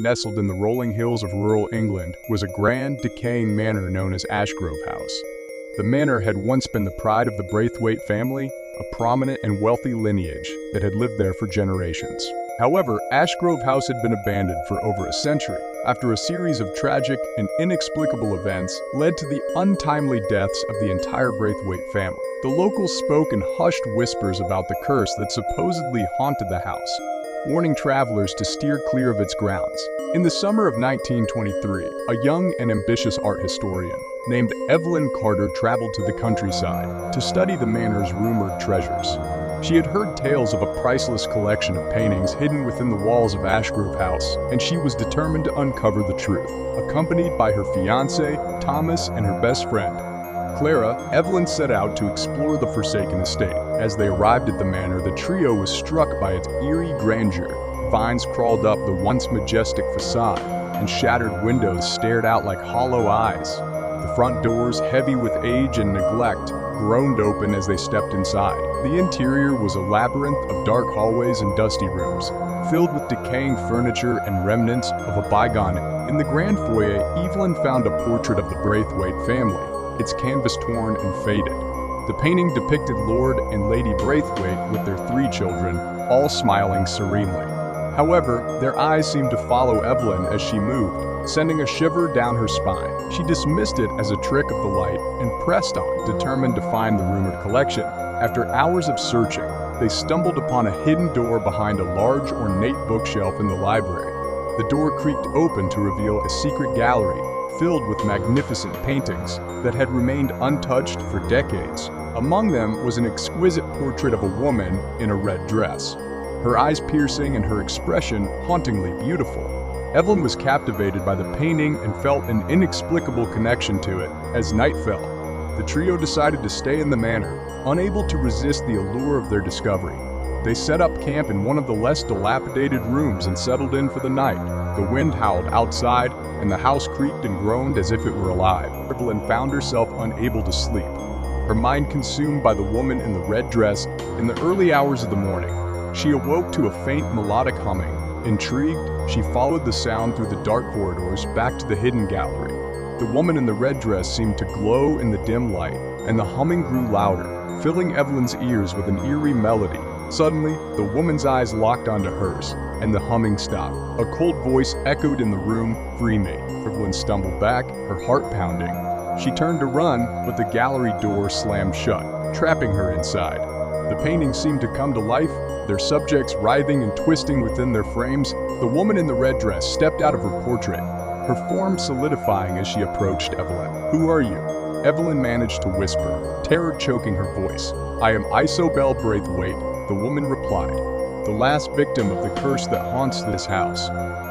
Nestled in the rolling hills of rural England was a grand, decaying manor known as Ashgrove House. The manor had once been the pride of the Braithwaite family, a prominent and wealthy lineage that had lived there for generations. However, Ashgrove House had been abandoned for over a century after a series of tragic and inexplicable events led to the untimely deaths of the entire Braithwaite family. The locals spoke in hushed whispers about the curse that supposedly haunted the house, warning travelers to steer clear of its grounds. In the summer of 1923, a young and ambitious art historian named Evelyn Carter traveled to the countryside to study the manor's rumored treasures. She had heard tales of a priceless collection of paintings hidden within the walls of Ashgrove House, and she was determined to uncover the truth. Accompanied by her fiancé, Thomas, and her best friend, Clara, Evelyn set out to explore the forsaken estate. As they arrived at the manor, the trio was struck by its eerie grandeur. Vines crawled up the once majestic facade, and shattered windows stared out like hollow eyes. The front doors, heavy with age and neglect, groaned open as they stepped inside. The interior was a labyrinth of dark hallways and dusty rooms, filled with decaying furniture and remnants of a bygone era. In the grand foyer, Evelyn found a portrait of the Braithwaite family, its canvas torn and faded. The painting depicted Lord and Lady Braithwaite with their 3 children, all smiling serenely. However, their eyes seemed to follow Evelyn as she moved, sending a shiver down her spine. She dismissed it as a trick of the light and pressed on, determined to find the rumored collection. After hours of searching, they stumbled upon a hidden door behind a large, ornate bookshelf in the library. The door creaked open to reveal a secret gallery filled with magnificent paintings that had remained untouched for decades. Among them was an exquisite portrait of a woman in a red dress, her eyes piercing and her expression hauntingly beautiful. Evelyn was captivated by the painting and felt an inexplicable connection to it. As night fell, the trio decided to stay in the manor, unable to resist the allure of their discovery. They set up camp in one of the less dilapidated rooms and settled in for the night. The wind howled outside, and the house creaked and groaned as if it were alive. Evelyn found herself unable to sleep, her mind consumed by the woman in the red dress. In the early hours of the morning, she awoke to a faint melodic humming. Intrigued, she followed the sound through the dark corridors back to the hidden gallery. The woman in the red dress seemed to glow in the dim light, and the humming grew louder, filling Evelyn's ears with an eerie melody. Suddenly, the woman's eyes locked onto hers, and the humming stopped. A cold voice echoed in the room, "Free me." Evelyn stumbled back, her heart pounding. She turned to run, but the gallery door slammed shut, trapping her inside. The paintings seemed to come to life, their subjects writhing and twisting within their frames. The woman in the red dress stepped out of her portrait, her form solidifying as she approached Evelyn. "Who are you?" Evelyn managed to whisper, terror choking her voice. "I am Isobel Braithwaite," the woman replied, "the last victim of the curse that haunts this house.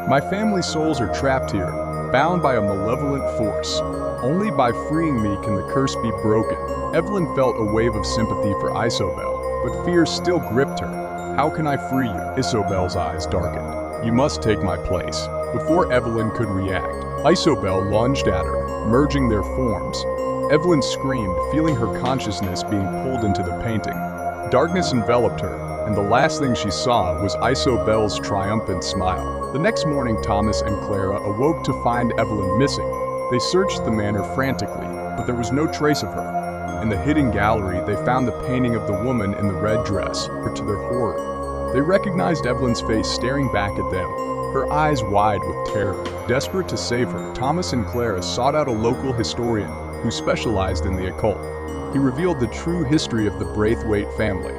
My family's souls are trapped here, bound by a malevolent force. Only by freeing me can the curse be broken." Evelyn felt a wave of sympathy for Isobel, but fear still gripped her. "How can I free you?" Isobel's eyes darkened. "You must take my place." Before Evelyn could react, Isobel lunged at her, merging their forms. Evelyn screamed, feeling her consciousness being pulled into the painting. Darkness enveloped her, and the last thing she saw was Isobel's triumphant smile. The next morning, Thomas and Clara awoke to find Evelyn missing. They searched the manor frantically, but there was no trace of her. In the hidden gallery, they found the painting of the woman in the red dress, but to their horror, they recognized Evelyn's face staring back at them, her eyes wide with terror. Desperate to save her, Thomas and Clara sought out a local historian who specialized in the occult. He revealed the true history of the Braithwaite family.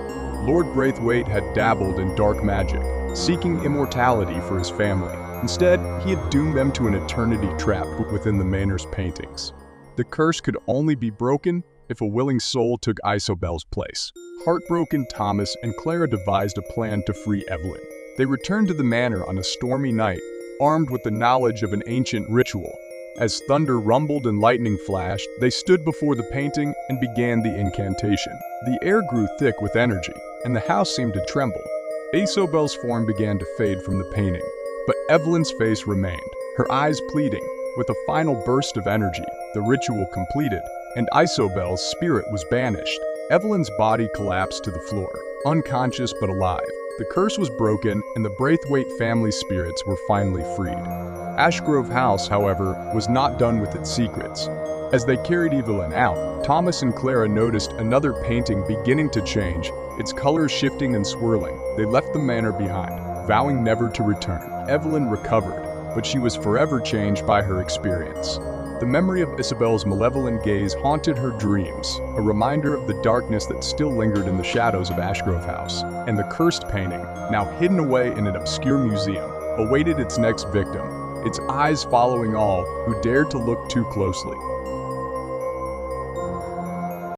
Lord Braithwaite had dabbled in dark magic, seeking immortality for his family. Instead, he had doomed them to an eternity trapped within the manor's paintings. The curse could only be broken if a willing soul took Isobel's place. Heartbroken, Thomas and Clara devised a plan to free Evelyn. They returned to the manor on a stormy night, armed with the knowledge of an ancient ritual. As thunder rumbled and lightning flashed, they stood before the painting and began the incantation. The air grew thick with energy, and the house seemed to tremble. Isobel's form began to fade from the painting, but Evelyn's face remained, her eyes pleading. With a final burst of energy, the ritual completed, and Isobel's spirit was banished. Evelyn's body collapsed to the floor, unconscious but alive. The curse was broken, and the Braithwaite family spirits were finally freed. Ashgrove House, however, was not done with its secrets. As they carried Evelyn out, Thomas and Clara noticed another painting beginning to change, its colors shifting and swirling. They left the manor behind, vowing never to return. Evelyn recovered, but she was forever changed by her experience. The memory of Isobel's malevolent gaze haunted her dreams, a reminder of the darkness that still lingered in the shadows of Ashgrove House. And the cursed painting, now hidden away in an obscure museum, awaited its next victim, its eyes following all who dared to look too closely.